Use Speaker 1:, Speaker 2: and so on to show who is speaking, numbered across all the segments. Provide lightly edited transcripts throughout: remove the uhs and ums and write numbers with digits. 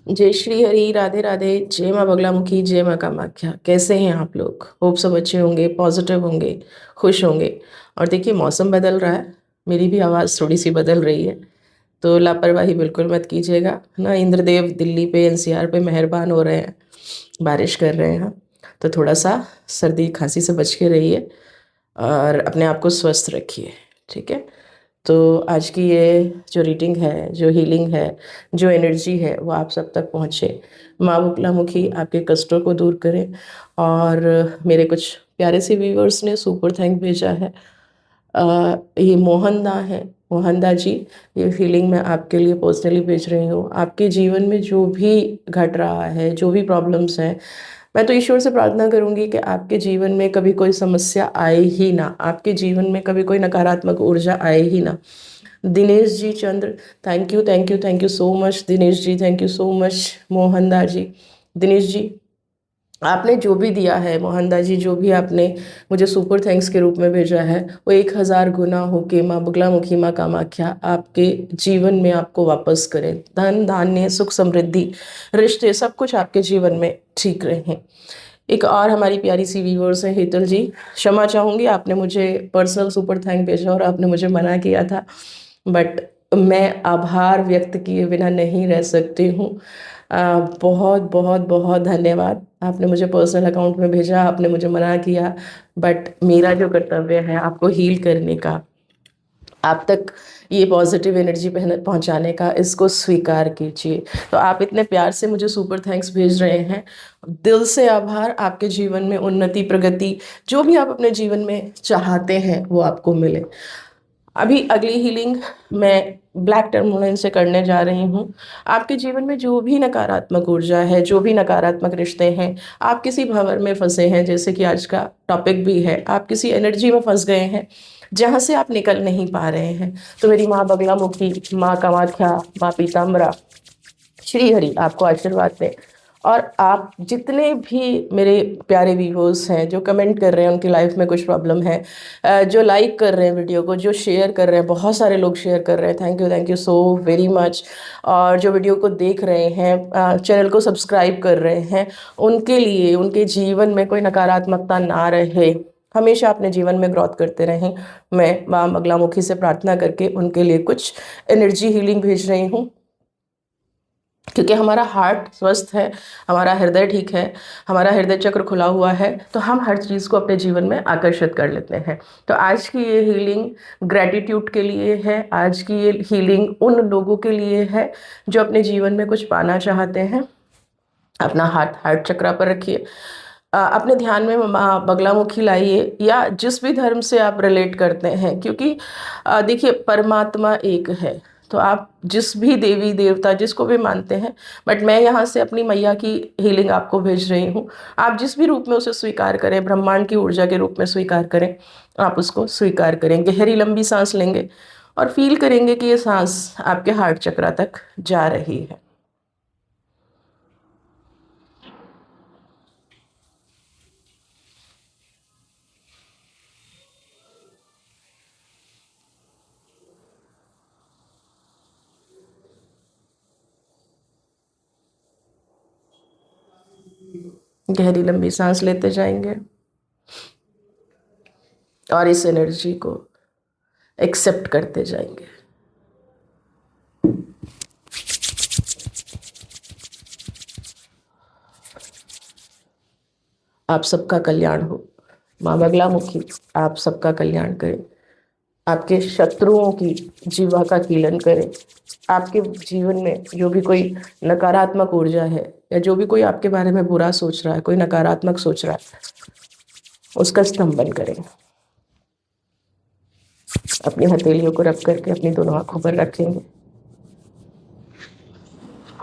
Speaker 1: जय श्री हरि, राधे राधे, जय माँ बगलामुखी, जय माँ कामाख्या। कैसे हैं आप लोग? होप सब अच्छे होंगे, पॉजिटिव होंगे, खुश होंगे। और देखिए मौसम बदल रहा है, मेरी भी आवाज़ थोड़ी सी बदल रही है, तो लापरवाही बिल्कुल मत कीजिएगा ना। इंद्रदेव दिल्ली पे एनसीआर पे मेहरबान हो रहे हैं, बारिश कर रहे हैं, तो थोड़ा सा सर्दी खांसी से बच के रहिए और अपने आप को स्वस्थ रखिए। ठीक है। तो आज की ये जो रीडिंग है, जो हीलिंग है, जो एनर्जी है, वो आप सब तक पहुँचे। माँ बगलामुखी आपके कष्टों को दूर करे। और मेरे कुछ प्यारे से व्यूअर्स ने सुपर थैंक भेजा है। ये मोहन दा है। मोहन दा जी, ये फीलिंग मैं आपके लिए पर्सनली भेज रही हूँ। आपके जीवन में जो भी घट रहा है, जो भी प्रॉब्लम्स हैं, मैं तो ईश्वर से प्रार्थना करूंगी कि आपके जीवन में कभी कोई समस्या आए ही ना, आपके जीवन में कभी कोई नकारात्मक ऊर्जा आए ही ना। Dinesh ji Chandra, thank you thank you thank you so much Dinesh ji, thank you so much Mohanda ji. Dinesh ji, आपने जो भी दिया है, मोहनदा जी जो भी आपने मुझे सुपर थैंक्स के रूप में भेजा है, वो 1000 गुना होके माँ बगलामुखी माँ कामाख्या आपके जीवन में आपको वापस करें। धन धान्य सुख समृद्धि रिश्ते सब कुछ आपके जीवन में ठीक रहें। एक और हमारी प्यारी सी व्यूवर्स है हेतल जी, क्षमा चाहूँगी, आपने मुझे पर्सनल सुपर थैंक भेजा और आपने मुझे मना किया था, बट मैं आभार व्यक्त किए बिना नहीं रह सकती हूँ। बहुत बहुत बहुत धन्यवाद। आपने मुझे पर्सनल अकाउंट में भेजा, आपने मुझे मना किया, बट मेरा जो कर्तव्य है आपको हील करने का, आप तक ये पॉजिटिव एनर्जी पहुंचाने का, इसको स्वीकार कीजिए। तो आप इतने प्यार से मुझे सुपर थैंक्स भेज रहे हैं, दिल से आभार। आपके जीवन में उन्नति प्रगति जो भी आप अपने जीवन में चाहते हैं वो आपको मिले। अभी अगली हीलिंग मैं ब्लैक टर्मोलाइन से करने जा रही हूँ। आपके जीवन में जो भी नकारात्मक ऊर्जा है, जो भी नकारात्मक रिश्ते हैं, आप किसी भंवर में फंसे हैं, जैसे कि आज का टॉपिक भी है, आप किसी एनर्जी में फंस गए हैं जहाँ से आप निकल नहीं पा रहे हैं, तो मेरी माँ बगलामुखी, माँ कामाख्या, माँ पीताम्बरा, श्री हरि आपको आशीर्वाद दें। और आप जितने भी मेरे प्यारे व्यूअर्स हैं जो कमेंट कर रहे हैं उनकी लाइफ में कुछ प्रॉब्लम है, जो लाइक कर रहे हैं वीडियो को, जो शेयर कर रहे हैं, बहुत सारे लोग शेयर कर रहे हैं, thank you so very much. और जो वीडियो को देख रहे हैं, चैनल को सब्सक्राइब कर रहे हैं, उनके लिए, उनके जीवन में कोई नकारात्मकता ना रहे, हमेशा अपने जीवन में ग्रोथ करते रहें, मैं माँ बगलामुखी से प्रार्थना करके उनके लिए कुछ एनर्जी हीलिंग भेज रही हूँ। क्योंकि हमारा हार्ट स्वस्थ है, हमारा हृदय ठीक है, हमारा हृदय चक्र खुला हुआ है, तो हम हर चीज़ को अपने जीवन में आकर्षित कर लेते हैं। तो आज की ये हीलिंग ग्रैटिट्यूड के लिए है, आज की ये हीलिंग उन लोगों के लिए है जो अपने जीवन में कुछ पाना चाहते हैं। अपना हाथ हार्ट चक्र पर रखिए, अपने ध्यान में माँ बगलामुखी लाइए, या जिस भी धर्म से आप रिलेट करते हैं, क्योंकि देखिए परमात्मा एक है, तो आप जिस भी देवी देवता जिसको भी मानते हैं, बट मैं यहाँ से अपनी मैया की हीलिंग आपको भेज रही हूँ। आप जिस भी रूप में उसे स्वीकार करें, ब्रह्मांड की ऊर्जा के रूप में स्वीकार करें, आप उसको स्वीकार करें। गहरी लंबी सांस लेंगे और फील करेंगे कि ये सांस आपके हार्ट चक्र तक जा रही है। गहरी लंबी सांस लेते जाएंगे और इस एनर्जी को एक्सेप्ट करते जाएंगे। आप सबका कल्याण हो, माँ बगलामुखी आप सबका कल्याण करें, आपके शत्रुओं की जीवा का कीलन करें, आपके जीवन में जो भी कोई नकारात्मक ऊर्जा है, या जो भी कोई आपके बारे में बुरा सोच रहा है, कोई नकारात्मक सोच रहा है, उसका स्तंभन करें। अपनी हथेलियों को रख करके अपनी दोनों आंखों पर रखेंगे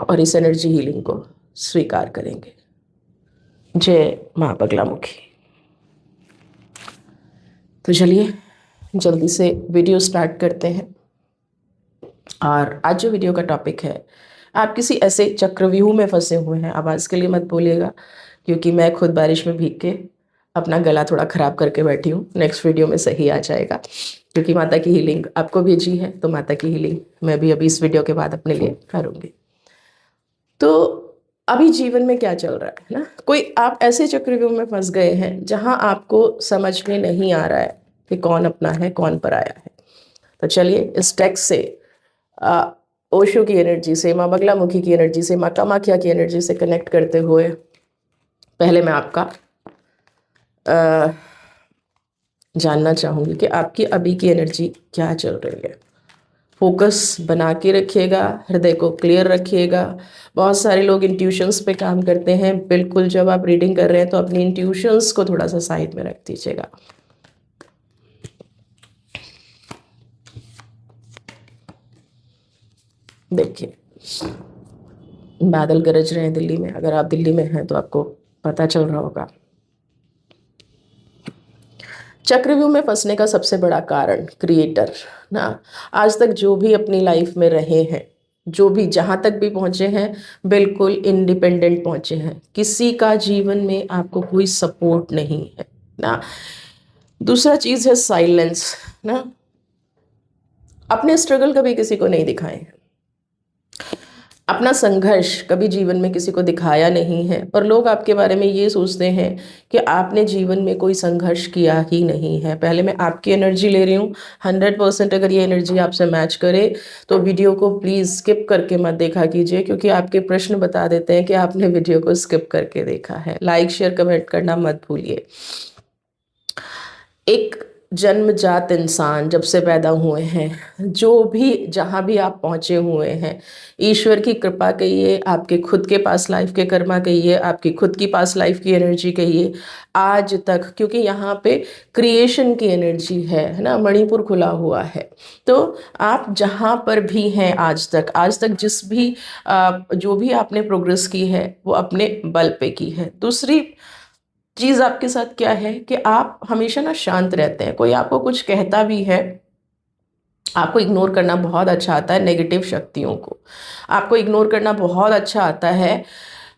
Speaker 1: और इस एनर्जी हीलिंग को स्वीकार करेंगे। जय माँ बगलामुखी। तो चलिए जल्दी से वीडियो स्टार्ट करते हैं। और आज जो वीडियो का टॉपिक है, आप किसी ऐसे चक्रव्यूह में फंसे हुए हैं, आवाज़ के लिए मत बोलिएगा, क्योंकि मैं खुद बारिश में भीग के अपना गला थोड़ा ख़राब करके बैठी हूँ। नेक्स्ट वीडियो में सही आ जाएगा, क्योंकि माता की हीलिंग आपको भेजी है, तो माता की हीलिंग मैं भी अभी इस वीडियो के बाद अपने लिए करूँगी। तो अभी जीवन में क्या चल रहा है ना, कोई आप ऐसे चक्रव्यूह में फंस गए हैं जहां आपको समझ में नहीं आ रहा है कि कौन अपना है कौन पराया है। तो चलिए इस टेक्स्ट से, आ, ओशो की एनर्जी से, माँ बगलामुखी की एनर्जी से, माँ कामाख्या की एनर्जी से कनेक्ट करते हुए पहले मैं आपका जानना चाहूँगी कि आपकी अभी की एनर्जी क्या चल रही है। फोकस बना के रखिएगा, हृदय को क्लियर रखिएगा। बहुत सारे लोग इंट्यूशंस पे काम करते हैं, बिल्कुल जब आप रीडिंग कर रहे हैं तो अपनी इंट्यूशंस को थोड़ा सा साइड में रख दीजिएगा। देखिए बादल गरज रहे हैं दिल्ली में, अगर आप दिल्ली में हैं तो आपको पता चल रहा होगा। चक्रव्यूह में फंसने का सबसे बड़ा कारण क्रिएटर ना, आज तक जो भी अपनी लाइफ में रहे हैं, जो भी जहाँ तक भी पहुँचे हैं, बिल्कुल इंडिपेंडेंट पहुँचे हैं। किसी का जीवन में आपको कोई सपोर्ट नहीं है ना। दूसरा चीज़ है साइलेंस ना, अपने स्ट्रगल कभी किसी को नहीं दिखाए हैं, अपना संघर्ष कभी जीवन में किसी को दिखाया नहीं है, और लोग आपके बारे में ये सोचते हैं कि आपने जीवन में कोई संघर्ष किया ही नहीं है। पहले मैं आपकी एनर्जी ले रही हूँ, 100% अगर ये एनर्जी आपसे मैच करे तो वीडियो को प्लीज़ स्किप करके मत देखा कीजिए, क्योंकि आपके प्रश्न बता देते हैं कि आपने वीडियो को स्किप करके देखा है। लाइक शेयर कमेंट करना मत भूलिए। एक जन्मजात इंसान जब से पैदा हुए हैं, जो भी जहाँ भी आप पहुँचे हुए हैं, ईश्वर की कृपा कहिए, आपके खुद के पास लाइफ के कर्मा कहिए, आपकी खुद की पास लाइफ की एनर्जी कहिए, आज तक, क्योंकि यहाँ पे क्रिएशन की एनर्जी है ना, मणिपुर खुला हुआ है। तो आप जहाँ पर भी हैं आज तक जिस भी जो भी आपने प्रोग्रेस की है वो अपने बल पे की है। दूसरी चीज़ आपके साथ क्या है कि आप हमेशा ना शांत रहते हैं। कोई आपको कुछ कहता भी है, आपको इग्नोर करना बहुत अच्छा आता है। नेगेटिव शक्तियों को आपको इग्नोर करना बहुत अच्छा आता है।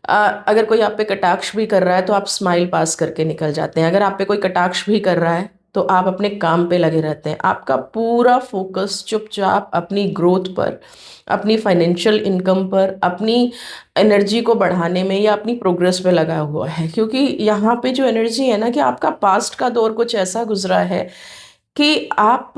Speaker 1: अगर कोई आप पे कटाक्ष भी कर रहा है तो आप स्माइल पास करके निकल जाते हैं। अगर आप पे कोई कटाक्ष भी कर रहा है तो आप अपने काम पे लगे रहते हैं। आपका पूरा फोकस चुपचाप अपनी ग्रोथ पर, अपनी फाइनेंशियल इनकम पर, अपनी एनर्जी को बढ़ाने में या अपनी प्रोग्रेस पे लगा हुआ है। क्योंकि यहाँ पे जो एनर्जी है ना, कि आपका पास्ट का दौर कुछ ऐसा गुजरा है कि आप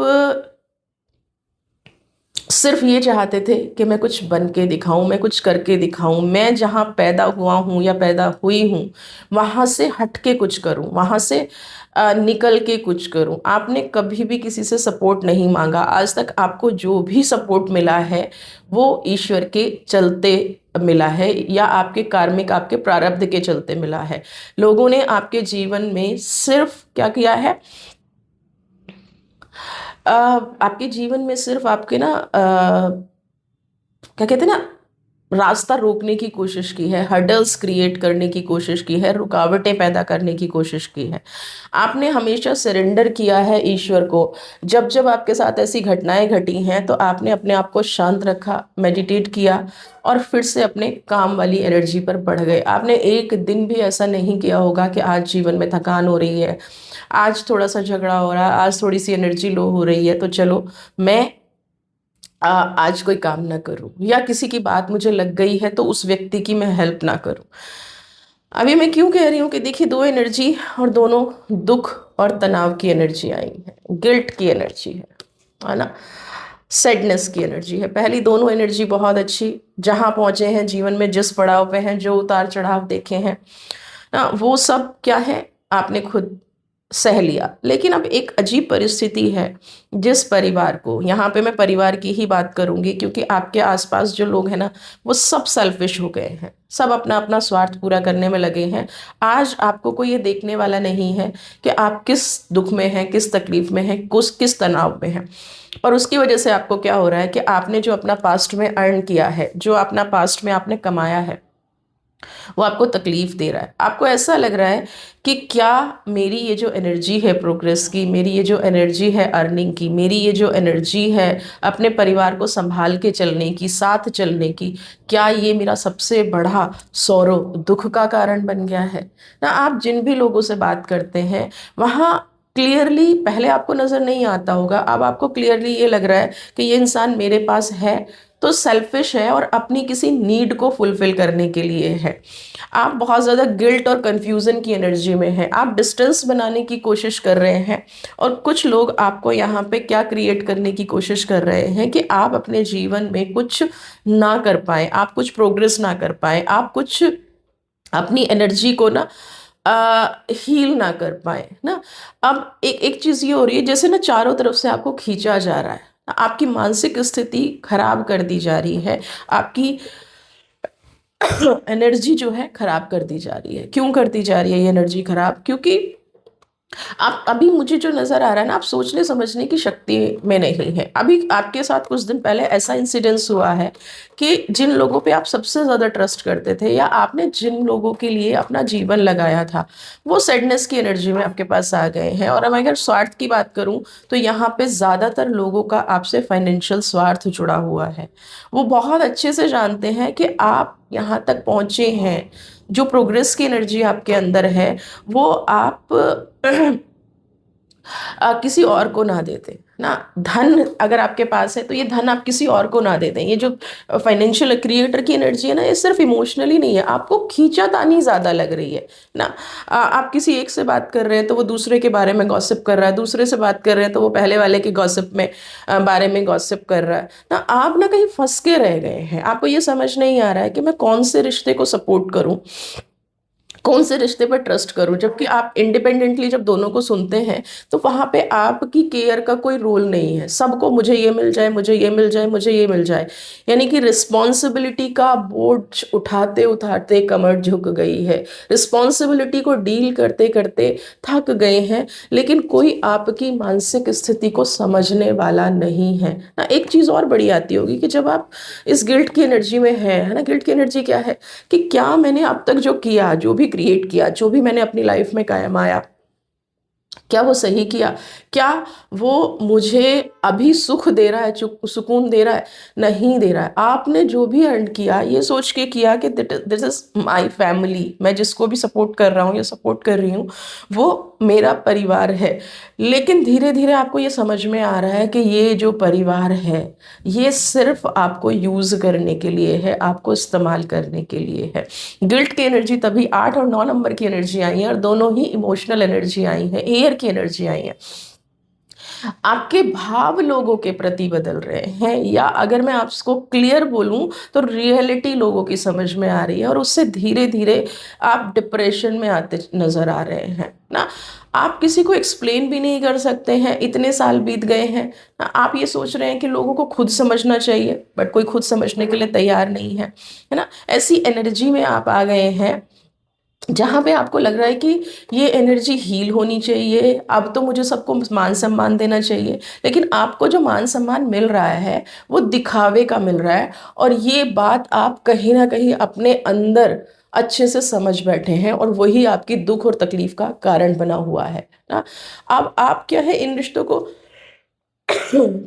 Speaker 1: सिर्फ ये चाहते थे कि मैं कुछ बन के दिखाऊं, मैं कुछ करके दिखाऊं, मैं जहाँ पैदा हुआ हूँ या पैदा हुई हूँ वहाँ से हट के कुछ करूँ, वहाँ से निकल के कुछ करूँ। आपने कभी भी किसी से सपोर्ट नहीं मांगा। आज तक आपको जो भी सपोर्ट मिला है वो ईश्वर के चलते मिला है, या आपके कार्मिक, आपके प्रारब्ध के चलते मिला है। लोगों ने आपके जीवन में सिर्फ क्या किया है, आपके जीवन में सिर्फ आपके ना क्या कहते हैं ना, रास्ता रोकने की कोशिश की है, हर्डल्स क्रिएट करने की कोशिश की है, रुकावटें पैदा करने की कोशिश की है। आपने हमेशा सरेंडर किया है ईश्वर को। जब जब आपके साथ ऐसी घटनाएं घटी हैं तो आपने अपने आप को शांत रखा, मेडिटेट किया और फिर से अपने काम वाली एनर्जी पर बढ़ गए। आपने एक दिन भी ऐसा नहीं किया होगा कि आज जीवन में थकान हो रही है, आज थोड़ा सा झगड़ा हो रहा है, आज थोड़ी सी एनर्जी लो हो रही है, तो चलो मैं आज कोई काम ना करूं, या किसी की बात मुझे लग गई है तो उस व्यक्ति की मैं हेल्प ना करूं। अभी मैं क्यों कह रही हूँ कि देखिए दो एनर्जी, और दोनों दुख और तनाव की एनर्जी आई है, गिल्ट की एनर्जी है ना, सैडनेस की एनर्जी है। पहली दोनों एनर्जी बहुत अच्छी, जहाँ पहुँचे हैं जीवन में, जिस पड़ाव पे हैं, जो उतार चढ़ाव देखे हैं ना, वो सब क्या है आपने खुद सह लिया। लेकिन अब एक अजीब परिस्थिति है, जिस परिवार को, यहाँ पे मैं परिवार की ही बात करूंगी क्योंकि आपके आसपास जो लोग हैं ना वो सब सेल्फिश हो गए हैं, सब अपना अपना स्वार्थ पूरा करने में लगे हैं। आज आपको कोई ये देखने वाला नहीं है कि आप किस दुख में हैं, किस तकलीफ में हैं, किस तनाव में हैं। और उसकी वजह से आपको क्या हो रहा है कि आपने जो अपना पास्ट में अर्न किया है, जो अपना पास्ट में आपने कमाया है, वो आपको तकलीफ दे रहा है। आपको ऐसा लग रहा है कि क्या मेरी ये जो एनर्जी है प्रोग्रेस की, मेरी ये जो एनर्जी है अर्निंग की, मेरी ये जो एनर्जी है अपने परिवार को संभाल के चलने की, साथ चलने की, क्या ये मेरा सबसे बड़ा सौरो दुख का कारण बन गया है ना। आप जिन भी लोगों से बात करते हैं वहाँ क्लियरली, पहले आपको नज़र नहीं आता होगा, अब आपको क्लियरली ये लग रहा है कि ये इंसान मेरे पास है तो सेल्फिश है और अपनी किसी नीड को फुलफिल करने के लिए है। आप बहुत ज़्यादा गिल्ट और कंफ्यूजन की एनर्जी में हैं, आप डिस्टेंस बनाने की कोशिश कर रहे हैं। और कुछ लोग आपको यहाँ पे क्या क्रिएट करने की कोशिश कर रहे हैं कि आप अपने जीवन में कुछ ना कर पाए, आप कुछ प्रोग्रेस ना कर पाए, आप कुछ अपनी एनर्जी को ना हील ना कर पाए ना। अब एक एक चीज़ ये हो रही है, जैसे ना चारों तरफ से आपको खींचा जा रहा है, आपकी मानसिक स्थिति खराब कर दी जा रही है, आपकी एनर्जी जो है खराब कर दी जा रही है। क्यों कर दी जा रही है ये एनर्जी खराब? क्योंकि आप अभी मुझे जो नज़र आ रहा है ना, आप सोचने समझने की शक्ति में नहीं है। अभी आपके साथ कुछ दिन पहले ऐसा इंसिडेंस हुआ है कि जिन लोगों पे आप सबसे ज़्यादा ट्रस्ट करते थे या आपने जिन लोगों के लिए अपना जीवन लगाया था, वो सैडनेस की एनर्जी में आपके पास आ गए हैं। और अब अगर स्वार्थ की बात करूं तो यहाँ पे ज़्यादातर लोगों का आपसे फाइनेंशियल स्वार्थ जुड़ा हुआ है। वो बहुत अच्छे से जानते हैं कि आप यहाँ तक पहुँचे हैं, जो प्रोग्रेस की एनर्जी आपके अंदर है वो आप किसी और को ना देते ना। धन अगर आपके पास है तो ये धन आप किसी और को ना दे दें। ये जो फाइनेंशियल क्रिएटर की एनर्जी है ना, ये सिर्फ इमोशनली नहीं है, आपको खींचातानी ज़्यादा लग रही है ना। आप किसी एक से बात कर रहे हैं तो वो दूसरे के बारे में गॉसिप कर रहा है, दूसरे से बात कर रहे हैं तो वो पहले वाले के गॉसिप में बारे में गॉसिप कर रहा है ना। आप ना कहीं फंस के रह गए हैं, आपको ये समझ नहीं आ रहा है कि मैं कौन से रिश्ते को सपोर्ट करूं, कौन से रिश्ते पर ट्रस्ट करूं। जबकि आप इंडिपेंडेंटली जब दोनों को सुनते हैं तो वहां पे आपकी केयर का कोई रोल नहीं है। सबको मुझे ये मिल जाए, मुझे ये मिल जाए, मुझे ये मिल जाए, यानी कि रिस्पॉन्सिबिलिटी का बोझ उठाते उठाते कमर झुक गई है, रिस्पॉन्सिबिलिटी को डील करते करते थक गए हैं। लेकिन कोई आपकी मानसिक स्थिति को समझने वाला नहीं है ना। एक चीज़ और बड़ी आती होगी कि जब आप इस गिल्ट की एनर्जी में है ना, गिल्ट की एनर्जी क्या है कि क्या मैंने अब तक जो किया, जो भी क्रिएट किया, जो भी मैंने अपनी लाइफ में कायम आया, क्या वो सही किया? क्या वो मुझे अभी सुख दे रहा है, सुकून दे रहा है? नहीं दे रहा है। आपने जो भी अर्न किया ये सोच के किया कि दिस इज माई फैमिली, मैं जिसको भी सपोर्ट कर रहा हूँ या सपोर्ट कर रही हूँ वो मेरा परिवार है। लेकिन धीरे धीरे आपको ये समझ में आ रहा है कि ये जो परिवार है ये सिर्फ आपको यूज़ करने के लिए है, आपको इस्तेमाल करने के लिए है। गिल्ट की एनर्जी तभी 8 और 9 नंबर की एनर्जी आई है और दोनों ही इमोशनल एनर्जी आई है, एयर की एनर्जी आई है। आपके भाव लोगों के प्रति बदल रहे हैं, या अगर मैं आपको क्लियर बोलूं तो रियलिटी लोगों की समझ में आ रही है और उससे धीरे धीरे आप डिप्रेशन में आते नजर आ रहे हैं ना। आप किसी को एक्सप्लेन भी नहीं कर सकते हैं, इतने साल बीत गए हैं ना। आप ये सोच रहे हैं कि लोगों को खुद समझना चाहिए, बट कोई खुद समझने के लिए तैयार नहीं है ना। ऐसी एनर्जी में आप आ गए हैं जहाँ पे आपको लग रहा है कि ये एनर्जी हील होनी चाहिए, अब तो मुझे सबको मान सम्मान देना चाहिए। लेकिन आपको जो मान सम्मान मिल रहा है वो दिखावे का मिल रहा है, और ये बात आप कहीं ना कहीं अपने अंदर अच्छे से समझ बैठे हैं और वही आपकी दुख और तकलीफ का कारण बना हुआ है ना। अब आप क्या है, इन रिश्तों को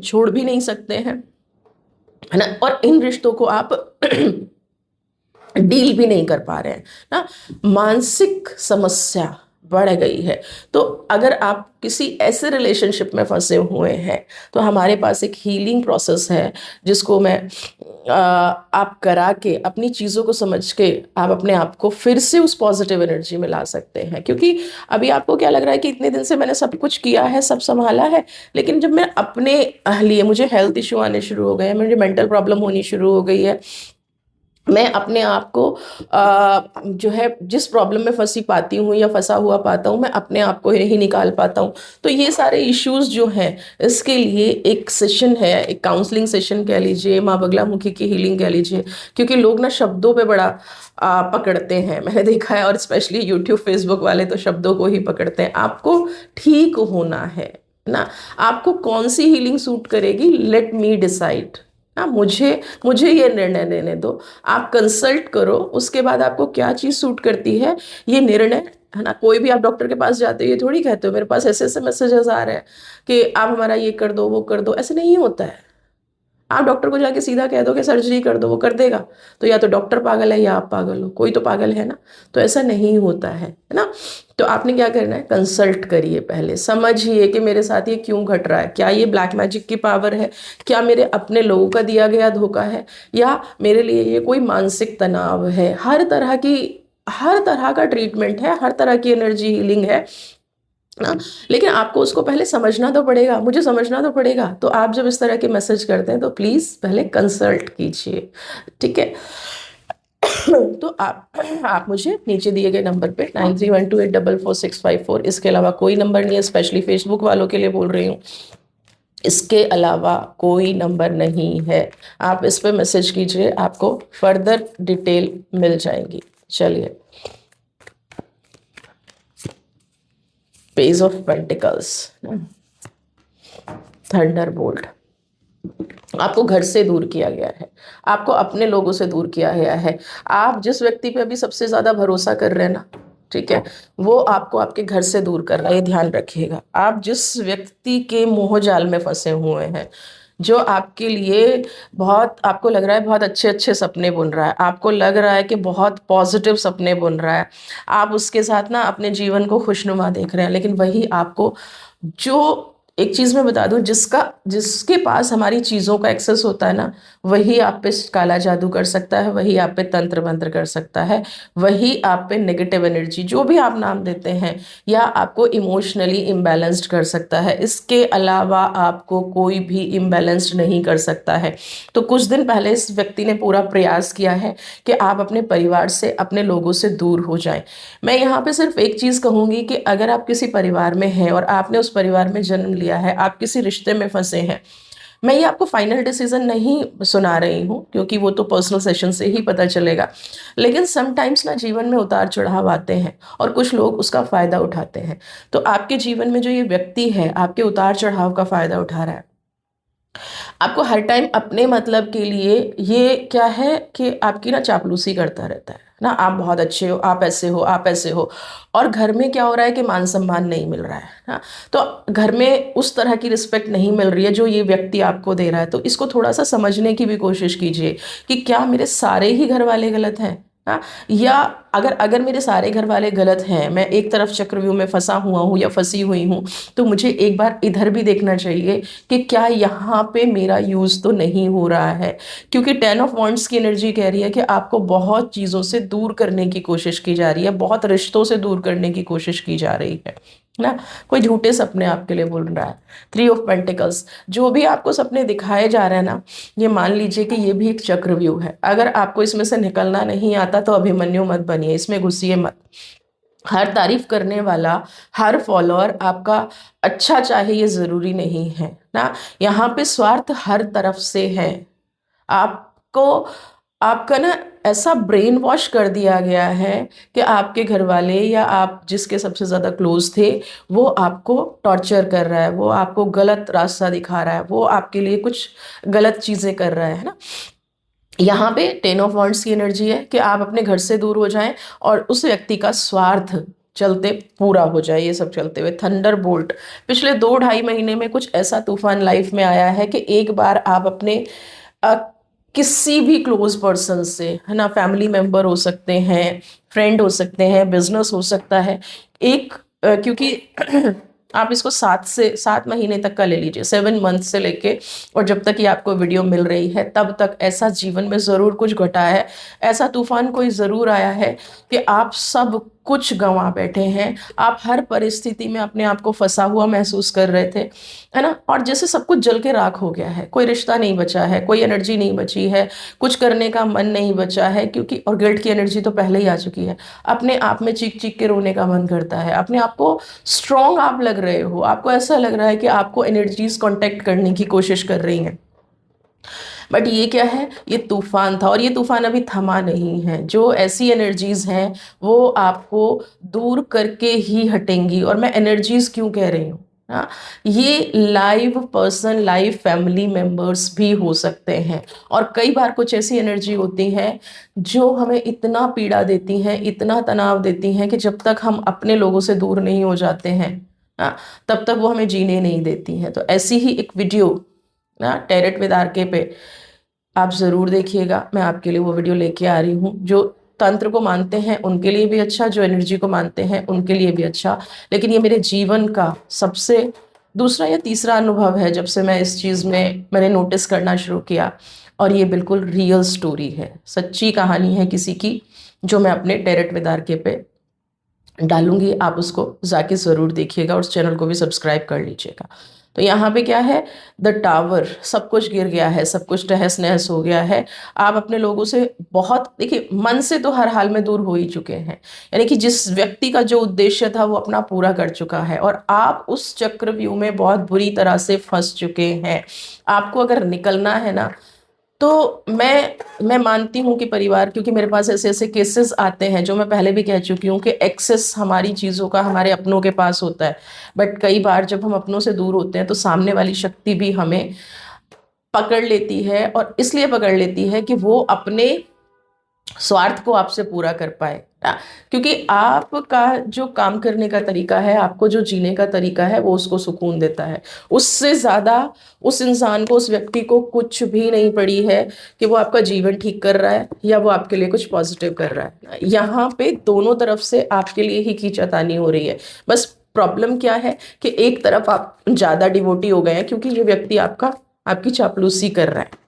Speaker 1: छोड़ भी नहीं सकते हैं, है ना, और इन रिश्तों को आप डील भी नहीं कर पा रहे हैं ना। मानसिक समस्या बढ़ गई है। तो अगर आप किसी ऐसे रिलेशनशिप में फंसे हुए हैं तो हमारे पास एक हीलिंग प्रोसेस है जिसको मैं आप करा के अपनी चीज़ों को समझ के आप अपने आप को फिर से उस पॉजिटिव एनर्जी में ला सकते हैं। क्योंकि अभी आपको क्या लग रहा है कि इतने दिन से मैंने सब कुछ किया है, सब संभाला है, लेकिन जब मैं अपने लिए, मुझे हेल्थ इशू आने शुरू हो गए हैं, मुझे मेंटल प्रॉब्लम होनी शुरू हो गई है, मैं अपने आप को जो है जिस प्रॉब्लम में फंसी पाती हूँ या फंसा हुआ पाता हूँ, मैं अपने आप को ही निकाल पाता हूँ। तो ये सारे इश्यूज जो हैं इसके लिए एक सेशन है, एक काउंसलिंग सेशन कह लीजिए, माँ बगलामुखी की हीलिंग कह लीजिए। क्योंकि लोग ना शब्दों पे बड़ा पकड़ते हैं, मैंने देखा है, और स्पेशली यूट्यूब फेसबुक वाले तो शब्दों को ही पकड़ते हैं। आपको ठीक होना है ना, आपको कौन सी हीलिंग सूट करेगी, लेट मी डिसाइड ना। मुझे मुझे ये निर्णय लेने दो। आप कंसल्ट करो, उसके बाद आपको क्या चीज़ सूट करती है ये निर्णय, है ना। कोई भी आप डॉक्टर के पास जाते हो ये थोड़ी कहते हो मेरे पास ऐसे ऐसे मैसेजेस आ रहे हैं कि आप हमारा ये कर दो वो कर दो, ऐसे नहीं होता है आप डॉक्टर को जाके सीधा कह दो कि सर्जरी कर दो, वो कर देगा? तो या तो डॉक्टर पागल है या आप पागल हो, कोई तो पागल है ना। तो ऐसा नहीं होता है ना। तो आपने क्या करना है, कंसल्ट करिए, पहले समझिए कि मेरे साथ ये क्यों घट रहा है, क्या ये ब्लैक मैजिक की पावर है, क्या मेरे अपने लोगों का दिया गया धोखा है, या मेरे लिए ये कोई मानसिक तनाव है। हर तरह का ट्रीटमेंट है, हर तरह की एनर्जी हीलिंग है ना। लेकिन आपको उसको पहले समझना तो पड़ेगा, मुझे समझना तो पड़ेगा। तो आप जब इस तरह के मैसेज करते हैं तो प्लीज़ पहले कंसल्ट कीजिए, ठीक है। तो आप मुझे नीचे दिए गए नंबर पे 9312844654, इसके अलावा कोई नंबर नहीं है, स्पेशली फेसबुक वालों के लिए बोल रही हूँ, इसके अलावा कोई नंबर नहीं है। आप इस पे मैसेज कीजिए, आपको फर्दर डिटेल मिल जाएंगी। चलिए, पेज ऑफ पेंटिकल्स, थंडरबोल्ट। आपको घर से दूर किया गया है, आपको अपने लोगों से दूर किया गया है। आप जिस व्यक्ति पे अभी सबसे ज्यादा भरोसा कर रहे हैं ना, ठीक है, वो आपको आपके घर से दूर कर रहा है, ये ध्यान रखिएगा। आप जिस व्यक्ति के मोह जाल में फंसे हुए हैं, जो आपके लिए बहुत, आपको लग रहा है बहुत अच्छे अच्छे सपने बुन रहा है, आपको लग रहा है कि बहुत पॉजिटिव सपने बुन रहा है, आप उसके साथ ना अपने जीवन को खुशनुमा देख रहे हैं, लेकिन वही आपको, जो एक चीज मैं बता दूं, जिसके पास हमारी चीजों का एक्सेस होता है ना, वही आप पे काला जादू कर सकता है, वही आप पे तंत्र मंत्र कर सकता है, वही आप पे नेगेटिव एनर्जी, जो भी आप नाम देते हैं, या आपको इमोशनली इम्बैलेंस्ड कर सकता है। इसके अलावा आपको कोई भी इम्बैलेंस्ड नहीं कर सकता है। तो कुछ दिन पहले इस व्यक्ति ने पूरा प्रयास किया है कि आप अपने परिवार से, अपने लोगों से दूर हो जाएं। मैं यहाँ पे सिर्फ एक चीज कहूंगी कि अगर आप किसी परिवार में हैं और आपने उस परिवार में जन्म लिया है, आप किसी रिश्ते में फंसे हैं, मैं ये आपको फाइनल डिसीजन नहीं सुना रही हूँ, क्योंकि वो तो पर्सनल सेशन से ही पता चलेगा। लेकिन समटाइम्स ना जीवन में उतार चढ़ाव आते हैं और कुछ लोग उसका फायदा उठाते हैं। तो आपके जीवन में जो ये व्यक्ति है, आपके उतार चढ़ाव का फायदा उठा रहा है। आपको हर टाइम अपने मतलब के लिए, ये क्या है कि आपकी ना चापलूसी करता रहता है ना, आप बहुत अच्छे हो, आप ऐसे हो, आप ऐसे हो। और घर में क्या हो रहा है कि मान सम्मान नहीं मिल रहा है ना। तो घर में उस तरह की रिस्पेक्ट नहीं मिल रही है जो ये व्यक्ति आपको दे रहा है। तो इसको थोड़ा सा समझने की भी कोशिश कीजिए कि क्या मेरे सारे ही घर वाले गलत हैं, हाँ? या अगर अगर मेरे सारे घर वाले गलत हैं, मैं एक तरफ चक्रव्यूह में फंसा हुआ हूँ या फंसी हुई हूँ, तो मुझे एक बार इधर भी देखना चाहिए कि क्या यहाँ पे मेरा यूज़ तो नहीं हो रहा है। क्योंकि 10 ऑफ वॉन्ड्स की एनर्जी कह रही है कि आपको बहुत चीज़ों से दूर करने की कोशिश की जा रही है, बहुत रिश्तों से दूर करने की कोशिश की जा रही है ना। कोई झूठे सपने आपके लिए बोल रहा है। 3 ऑफ पेंटिकल्स, जो भी आपको सपने दिखाए जा रहे हैं ना, ये मान लीजिए कि ये भी एक चक्रव्यूह है। अगर आपको इसमें से निकलना नहीं आता तो अभिमन्यु मत बनिए, इसमें घुसिए मत। हर तारीफ करने वाला, हर फॉलोअर आपका अच्छा चाहे ये जरूरी नहीं है ना। यहाँ पे स्वार्थ हर तरफ से है। आपको, आपका ना ऐसा ब्रेन वॉश कर दिया गया है कि आपके घर वाले या आप जिसके सबसे ज्यादा क्लोज थे, वो आपको टॉर्चर कर रहा है, वो आपको गलत रास्ता दिखा रहा है, वो आपके लिए कुछ गलत चीजें कर रहा है ना। यहाँ पे 10 ऑफ वॉन्ड्स की एनर्जी है कि आप अपने घर से दूर हो जाएं और उस व्यक्ति का स्वार्थ चलते पूरा हो जाए। ये सब चलते हुए थंडर बोल्ट, पिछले 2-2.5 महीने में कुछ ऐसा तूफान लाइफ में आया है कि एक बार आप अपने अ, किसी भी क्लोज पर्सन से, है ना, फैमिली मेंबर हो सकते हैं, फ्रेंड हो सकते हैं, बिजनेस हो सकता है, एक क्योंकि आप इसको 7 महीने तक का ले लीजिए, 7 मंथ से लेके, और जब तक ये आपको वीडियो मिल रही है तब तक ऐसा जीवन में ज़रूर कुछ घटा है, ऐसा तूफान कोई ज़रूर आया है कि आप सब कुछ गंवा बैठे हैं। आप हर परिस्थिति में अपने आप को फंसा हुआ महसूस कर रहे थे, है ना। और जैसे सब कुछ जल के राख हो गया है, कोई रिश्ता नहीं बचा है, कोई एनर्जी नहीं बची है, कुछ करने का मन नहीं बचा है, क्योंकि और गिल्ट की एनर्जी तो पहले ही आ चुकी है। अपने आप में चीख चीख के रोने का मन करता है, अपने आप को स्ट्रॉन्ग आप लग रहे हो, आपको ऐसा लग रहा है कि आपको एनर्जीज कांटेक्ट करने की कोशिश कर रही हैं। बट ये क्या है, ये तूफान था और ये तूफान अभी थमा नहीं है। जो ऐसी एनर्जीज हैं वो आपको दूर करके ही हटेंगी। और मैं एनर्जीज क्यों कह रही हूँ, हाँ, ये live person, live family members भी हो सकते हैं। और कई बार कुछ ऐसी एनर्जी होती है जो हमें इतना पीड़ा देती हैं, इतना तनाव देती हैं कि जब तक हम अपने लोगों से दूर नहीं हो जाते हैं, हाँ, तब तक वो हमें जीने नहीं देती हैं। तो ऐसी ही एक वीडियो ना, टेरेट विद आरके पे आप ज़रूर देखिएगा। मैं आपके लिए वो वीडियो लेके आ रही हूँ। जो तंत्र को मानते हैं उनके लिए भी अच्छा, जो एनर्जी को मानते हैं उनके लिए भी अच्छा। लेकिन ये मेरे जीवन का सबसे दूसरा या तीसरा अनुभव है जब से मैं इस चीज़ में मैंने नोटिस करना शुरू किया। और ये बिल्कुल रियल स्टोरी है, सच्ची कहानी है किसी की, जो मैं अपने टेरेट विद आरके पे डालूंगी। आप उसको जाके ज़रूर देखिएगा और उस चैनल को भी सब्सक्राइब कर लीजिएगा। तो यहाँ पे क्या है, द टावर, सब कुछ गिर गया है, सब कुछ तहस नहस हो गया है। आप अपने लोगों से बहुत, देखिए, मन से तो हर हाल में दूर हो ही चुके हैं। यानी कि जिस व्यक्ति का जो उद्देश्य था वो अपना पूरा कर चुका है और आप उस चक्रव्यूह में बहुत बुरी तरह से फंस चुके हैं। आपको अगर निकलना है ना, तो मैं मानती हूँ कि परिवार, क्योंकि मेरे पास ऐसे ऐसे केसेस आते हैं जो मैं पहले भी कह चुकी हूँ कि एक्सेस हमारी चीज़ों का हमारे अपनों के पास होता है। बट कई बार जब हम अपनों से दूर होते हैं तो सामने वाली शक्ति भी हमें पकड़ लेती है, और इसलिए पकड़ लेती है कि वो अपने स्वार्थ को आपसे पूरा कर पाए ना। क्योंकि आपका जो काम करने का तरीका है, आपको जो जीने का तरीका है, वो उसको सुकून देता है। उससे ज़्यादा उस इंसान को, उस व्यक्ति को कुछ भी नहीं पड़ी है कि वो आपका जीवन ठीक कर रहा है या वो आपके लिए कुछ पॉजिटिव कर रहा है। यहाँ पे दोनों तरफ से आपके लिए ही खींचातानी हो रही है। बस प्रॉब्लम क्या है कि एक तरफ आप ज़्यादा डिवोटी हो गए हैं क्योंकि ये व्यक्ति आपकी चापलूसी कर रहा है।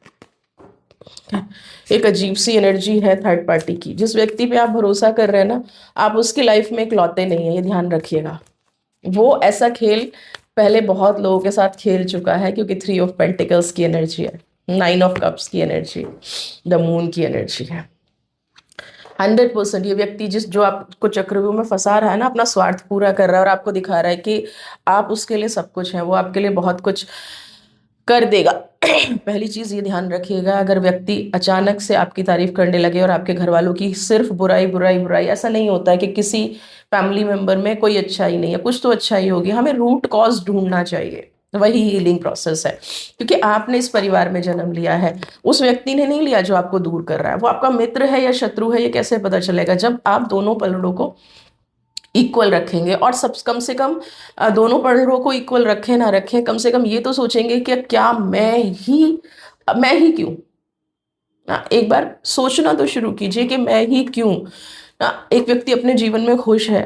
Speaker 1: एक अजीब सी एनर्जी है थर्ड पार्टी की। जिस व्यक्ति पे आप भरोसा कर रहे हैं ना, आप उसकी लाइफ में इकलौते नहीं है, ये ध्यान रखिएगा। वो ऐसा खेल पहले बहुत लोगों के साथ खेल चुका है, क्योंकि 3 ऑफ पेंटिकल्स की एनर्जी है, 9 ऑफ कप्स की एनर्जी, द मून की एनर्जी है। 100% ये व्यक्ति जो आपको चक्रव्यूह में फंसा रहा है ना, अपना स्वार्थ पूरा कर रहा है और आपको दिखा रहा है कि आप उसके लिए सब कुछ है, वो आपके लिए बहुत कुछ कर देगा। पहली चीज ये ध्यान रखिएगा, अगर व्यक्ति अचानक से आपकी तारीफ करने लगे और आपके घर वालों की सिर्फ बुराई बुराई बुराई, ऐसा नहीं होता है कि किसी फैमिली मेंबर में कोई अच्छाई नहीं है, कुछ तो अच्छाई होगी। हमें रूट कॉज ढूंढना चाहिए, वही हीलिंग प्रोसेस है। क्योंकि आपने इस परिवार में जन्म लिया है, उस व्यक्ति ने नहीं लिया जो आपको दूर कर रहा है। वो आपका मित्र है या शत्रु है, ये कैसे पता चलेगा? जब आप दोनों पलड़ों को इक्वल रखेंगे, और सब कम से कम दोनों पलड़ों को इक्वल रखें ना रखें, कम से कम ये तो सोचेंगे कि क्या मैं ही क्यों। एक बार सोचना तो शुरू कीजिए कि मैं ही क्यों। एक व्यक्ति अपने जीवन में खुश है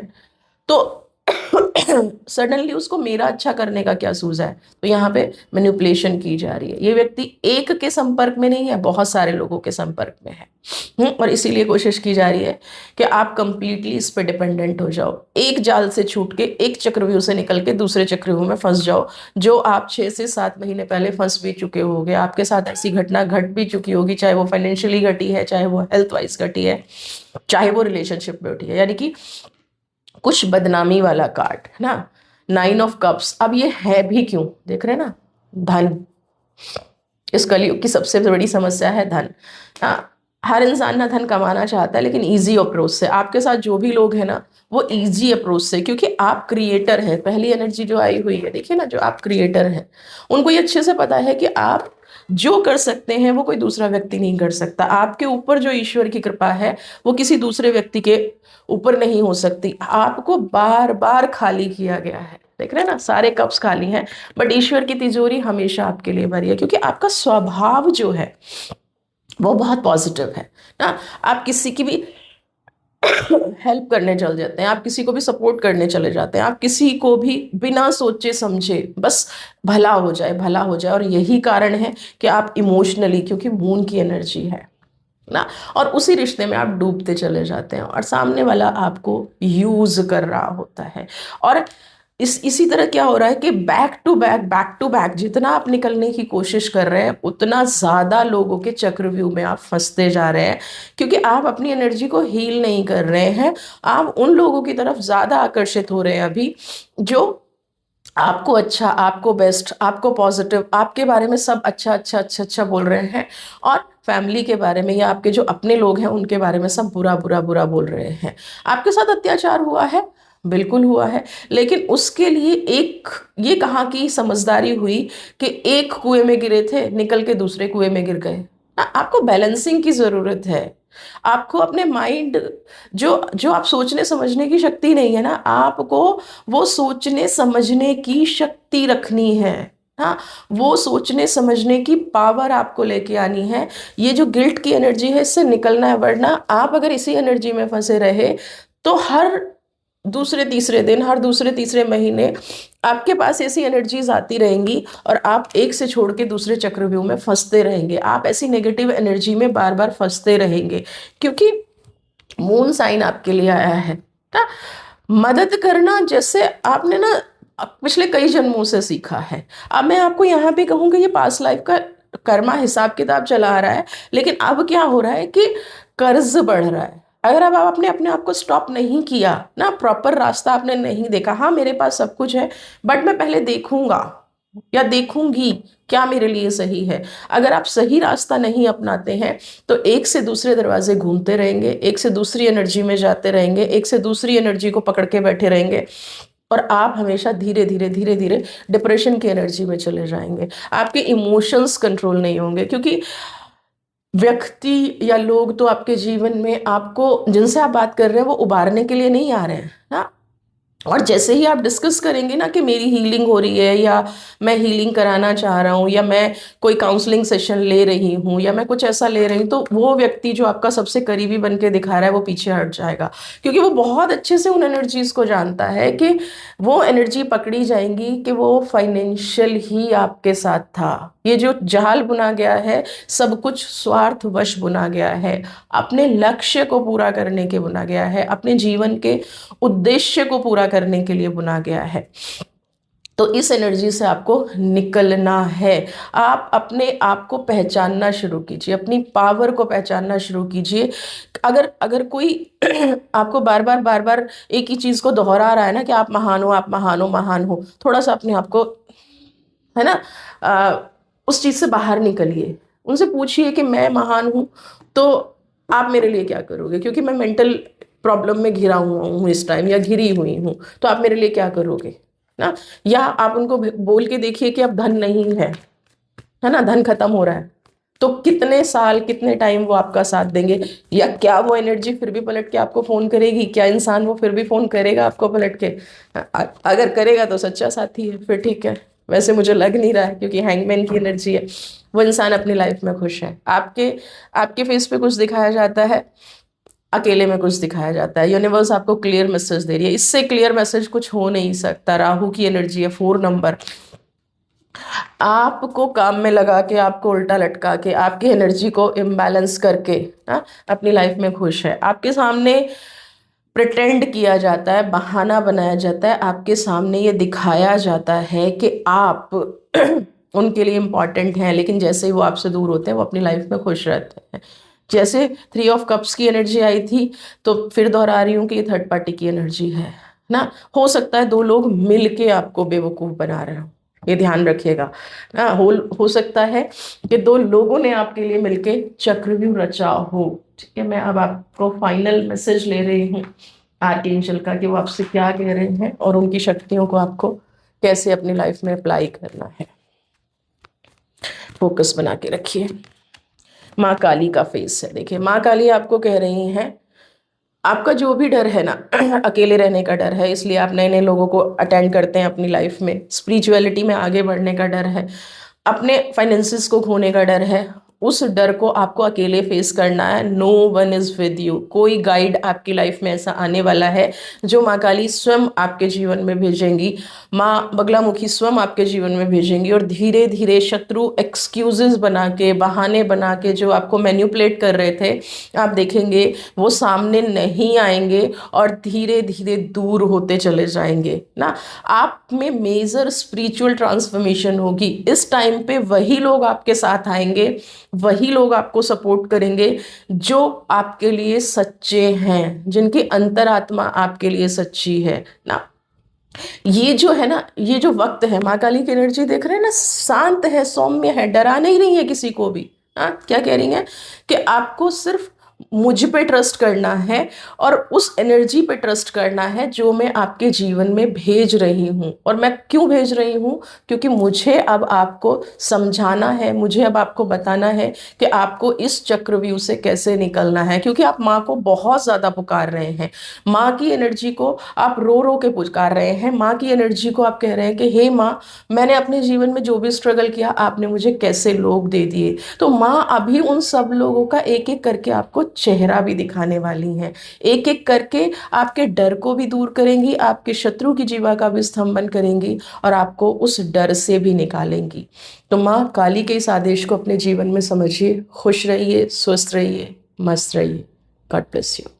Speaker 1: तो सडनली उसको मेरा अच्छा करने का क्या सूझा है? तो यहाँ पे मैनिपुलेशन की जा रही है। ये व्यक्ति एक के संपर्क में नहीं है, बहुत सारे लोगों के संपर्क में है। और इसीलिए कोशिश की जा रही है कि आप कंप्लीटली इस पे डिपेंडेंट हो जाओ, एक जाल से छूट के, एक चक्रव्यूह से निकल के दूसरे चक्रव्यूह में फंस जाओ, जो आप 6 से 7 महीने पहले फंस भी चुके होगे। आपके साथ ऐसी घटना घट भी चुकी होगी, चाहे वो फाइनेंशियली घटी है, चाहे वो हेल्थ वाइज घटी है, चाहे वो रिलेशनशिप में घटी है। यानी कि कुछ बदनामी वाला कार्ड है ना, 9 ऑफ कप्स। अब ये है भी क्यों, देख रहे हैं ना, धन। इस कलयुग की सबसे बड़ी समस्या है धन। हर इंसान ना धन कमाना चाहता है, लेकिन इजी अप्रोच से। आपके साथ जो भी लोग हैं ना, वो इजी अप्रोच से, क्योंकि आप क्रिएटर हैं। पहली एनर्जी जो आई हुई है, देखिए ना, जो आप क्रिएटर हैं, उनको ये अच्छे से पता है कि आप जो कर सकते हैं वो कोई दूसरा व्यक्ति नहीं कर सकता। आपके ऊपर जो ईश्वर की कृपा है वो किसी दूसरे व्यक्ति के ऊपर नहीं हो सकती। आपको बार बार खाली किया गया है, देख रहे हैं ना, सारे कप्स खाली हैं, बट ईश्वर की तिजोरी हमेशा आपके लिए भरी है, क्योंकि आपका स्वभाव जो है वो बहुत पॉजिटिव है ना। आप किसी की भी हेल्प करने चल जाते हैं, आप किसी को भी सपोर्ट करने चले जाते हैं, आप किसी को भी बिना सोचे समझे बस भला हो जाए, भला हो जाए। और यही कारण है कि आप इमोशनली, क्योंकि मून की एनर्जी है ना, और उसी रिश्ते में आप डूबते चले जाते हैं, और सामने वाला आपको यूज कर रहा होता है। और इसी तरह क्या हो रहा है कि बैक टू बैक जितना आप निकलने की कोशिश कर रहे हैं, उतना ज़्यादा लोगों के चक्रव्यूह में आप फंसते जा रहे हैं, क्योंकि आप अपनी एनर्जी को हील नहीं कर रहे हैं। आप उन लोगों की तरफ ज़्यादा आकर्षित हो रहे हैं अभी, जो आपको अच्छा, आपको बेस्ट, आपको पॉजिटिव, आपके बारे में सब अच्छा अच्छा अच्छा अच्छा बोल रहे हैं, और फैमिली के बारे में या आपके जो अपने लोग हैं उनके बारे में सब बुरा बुरा बुरा बोल रहे हैं। आपके साथ अत्याचार हुआ है, बिल्कुल हुआ है, लेकिन उसके लिए एक ये कहाँ की समझदारी हुई कि एक कुएं में गिरे थे, निकल के दूसरे कुएं में गिर गए। आपको बैलेंसिंग की ज़रूरत है। आपको अपने माइंड, जो जो आप सोचने समझने की शक्ति नहीं है ना, आपको वो सोचने समझने की शक्ति रखनी है। हाँ, वो सोचने समझने की पावर आपको लेके आनी है। ये जो गिल्ट की एनर्जी है, इससे निकलना है, वरना आप अगर इसी एनर्जी में फंसे रहे तो हर दूसरे तीसरे दिन, हर दूसरे तीसरे महीने आपके पास ऐसी एनर्जीज आती रहेंगी और आप एक से छोड़ के दूसरे चक्रव्यूह में फंसते रहेंगे। आप ऐसी नेगेटिव एनर्जी में बार बार फंसते रहेंगे, क्योंकि मून साइन आपके लिए आया है ना मदद करना। जैसे आपने ना पिछले कई जन्मों से सीखा है। अब मैं आपको यहाँ पे कहूँगी, ये पास्ट लाइफ का कर्मा हिसाब किताब चला रहा है, लेकिन अब क्या हो रहा है कि कर्ज बढ़ रहा है। अगर अब आप अपने अपने आप को स्टॉप नहीं किया ना, प्रॉपर रास्ता आपने नहीं देखा, हाँ मेरे पास सब कुछ है बट मैं पहले देखूंगा या देखूंगी क्या मेरे लिए सही है। अगर आप सही रास्ता नहीं अपनाते हैं तो एक से दूसरे दरवाजे घूमते रहेंगे, एक से दूसरी एनर्जी में जाते रहेंगे, एक से दूसरी एनर्जी को पकड़ के बैठे रहेंगे और आप हमेशा धीरे धीरे धीरे धीरे डिप्रेशन की एनर्जी में चले जाएंगे। आपके इमोशंस कंट्रोल नहीं होंगे, क्योंकि व्यक्ति या लोग तो आपके जीवन में आपको, जिनसे आप बात कर रहे हैं, वो उबारने के लिए नहीं आ रहे हैं ना। और जैसे ही आप डिस्कस करेंगे ना कि मेरी हीलिंग हो रही है, या मैं हीलिंग कराना चाह रहा हूँ, या मैं कोई काउंसलिंग सेशन ले रही हूँ, या मैं कुछ ऐसा ले रही हूँ, तो वो व्यक्ति जो आपका सबसे करीबी बन के दिखा रहा है वो पीछे हट जाएगा, क्योंकि वो बहुत अच्छे से उन एनर्जीज को जानता है कि वो एनर्जी पकड़ी जाएंगी कि वो फाइनेंशियल ही आपके साथ था। ये जो जाल बुना गया है, सब कुछ स्वार्थवश बुना गया है, अपने लक्ष्य को पूरा करने के बुना गया है, अपने जीवन के उद्देश्य को पूरा करने के लिए बुना गया है। तो इस एनर्जी से आपको निकलना है। आप अपने आप को पहचानना शुरू कीजिए, अपनी पावर को पहचानना शुरू कीजिए। अगर अगर कोई आपको बार बार एक ही चीज को दोहरा रहा है ना कि आप महान हो, आप महान हो, महान हो, थोड़ा सा अपने आप को, है ना, उस चीज से बाहर निकलिए। उनसे पूछिए कि मैं महान हूं तो आप मेरे लिए क्या करोगे, क्योंकि मैं मेंटल प्रॉब्लम में घिरा हुआ हूँ इस टाइम, या घिरी हुई हूँ, तो आप मेरे लिए क्या करोगे ना। या आप उनको बोल के देखिए कि अब धन नहीं है ना, धन खत्म हो रहा है, तो कितने साल, कितने टाइम वो आपका साथ देंगे। या क्या वो एनर्जी फिर भी पलट के आपको फोन करेगी? क्या इंसान वो फिर भी फोन करेगा आपको पलट के? अगर करेगा तो सच्चा साथी है, फिर ठीक है। वैसे मुझे लग नहीं रहा है, क्योंकि हैंगमैन की एनर्जी है। वो इंसान अपनी लाइफ में खुश है। आपके आपके फेस पे कुछ दिखाया जाता है, अकेले में कुछ दिखाया जाता है। यूनिवर्स आपको क्लियर मैसेज दे रही है, इससे क्लियर मैसेज कुछ हो नहीं सकता। राहु की एनर्जी है 4 नंबर। आपको काम में लगा के, आपको उल्टा लटका के, आपकी एनर्जी को इम्बैलेंस करके अपनी लाइफ में खुश है। आपके सामने प्रिटेंड किया जाता है, बहाना बनाया जाता है, आपके सामने ये दिखाया जाता है कि आप उनके लिए इम्पॉर्टेंट हैं, लेकिन जैसे ही वो आपसे दूर होते हैं वो अपनी लाइफ में खुश रहते हैं। जैसे 3 ऑफ कप्स की एनर्जी आई थी, तो फिर दोहरा रही हूँ कि ये थर्ड पार्टी की एनर्जी है ना। हो सकता है 2 लोग मिल के आपको बेवकूफ़ बना रहे हो, ये ध्यान रखिएगा ना। हो सकता है कि 2 लोगों ने आपके लिए मिलके चक्रव्यूह रचा हो। ठीक है, मैं अब आपको फाइनल मैसेज ले रही हूँ आर्कएंजल का, कि वो आपसे क्या कह रहे हैं और उनकी शक्तियों को आपको कैसे अपनी लाइफ में अप्लाई करना है। फोकस बना के रखिए। माँ काली का फेस है, देखिए माँ काली आपको कह रही हैं, आपका जो भी डर है ना, अकेले रहने का डर है, इसलिए आप नए नए लोगों को अटेंड करते हैं अपनी लाइफ में, स्पिरिचुअलिटी में आगे बढ़ने का डर है, अपने फाइनेंसिस को खोने का डर है, उस डर को आपको अकेले फेस करना है। No one is with you. कोई गाइड आपकी लाइफ में ऐसा आने वाला है जो माँ काली स्वयं आपके जीवन में भेजेंगी, माँ बगलामुखी स्वयं आपके जीवन में भेजेंगी, और धीरे धीरे शत्रु एक्सक्यूजेस बना के, बहाने बना के जो आपको मैन्युपुलेट कर रहे थे, आप देखेंगे वो सामने नहीं आएंगे और धीरे धीरे दूर होते चले जाएंगे ना। आप में मेजर स्पिरिचुअल ट्रांसफॉर्मेशन होगी। इस टाइम पे वही लोग आपके साथ आएंगे, वही लोग आपको सपोर्ट करेंगे जो आपके लिए सच्चे हैं, जिनकी अंतरात्मा आपके लिए सच्ची है ना। ये जो है ना, ये जो वक्त है, माँ काली की एनर्जी देख रहे हैं ना, शांत है, सौम्य है, डरा नहीं रही है किसी को भी। हाँ, क्या कह रही है कि आपको सिर्फ मुझ पे ट्रस्ट करना है और उस एनर्जी पे ट्रस्ट करना है जो मैं आपके जीवन में भेज रही हूँ। और मैं क्यों भेज रही हूँ? क्योंकि मुझे अब आपको समझाना है, मुझे अब आपको बताना है कि आपको इस चक्रव्यूह से कैसे निकलना है, क्योंकि आप माँ को बहुत ज़्यादा पुकार रहे हैं। माँ की एनर्जी को आप रो रो के पुकार रहे हैं। माँ की एनर्जी को आप कह रहे हैं कि हे माँ, मैंने अपने जीवन में जो भी स्ट्रगल किया आपने मुझे कैसे लोग दे दिए। तो माँ अभी उन सब लोगों का एक एक करके आपको चेहरा भी दिखाने वाली हैं। एक एक करके आपके डर को भी दूर करेंगी, आपके शत्रु की जीवा का भी स्तंभन करेंगी और आपको उस डर से भी निकालेंगी। तो माँ काली के इस आदेश को अपने जीवन में समझिए। खुश रहिए, स्वस्थ रहिए, मस्त रहिए। God bless you.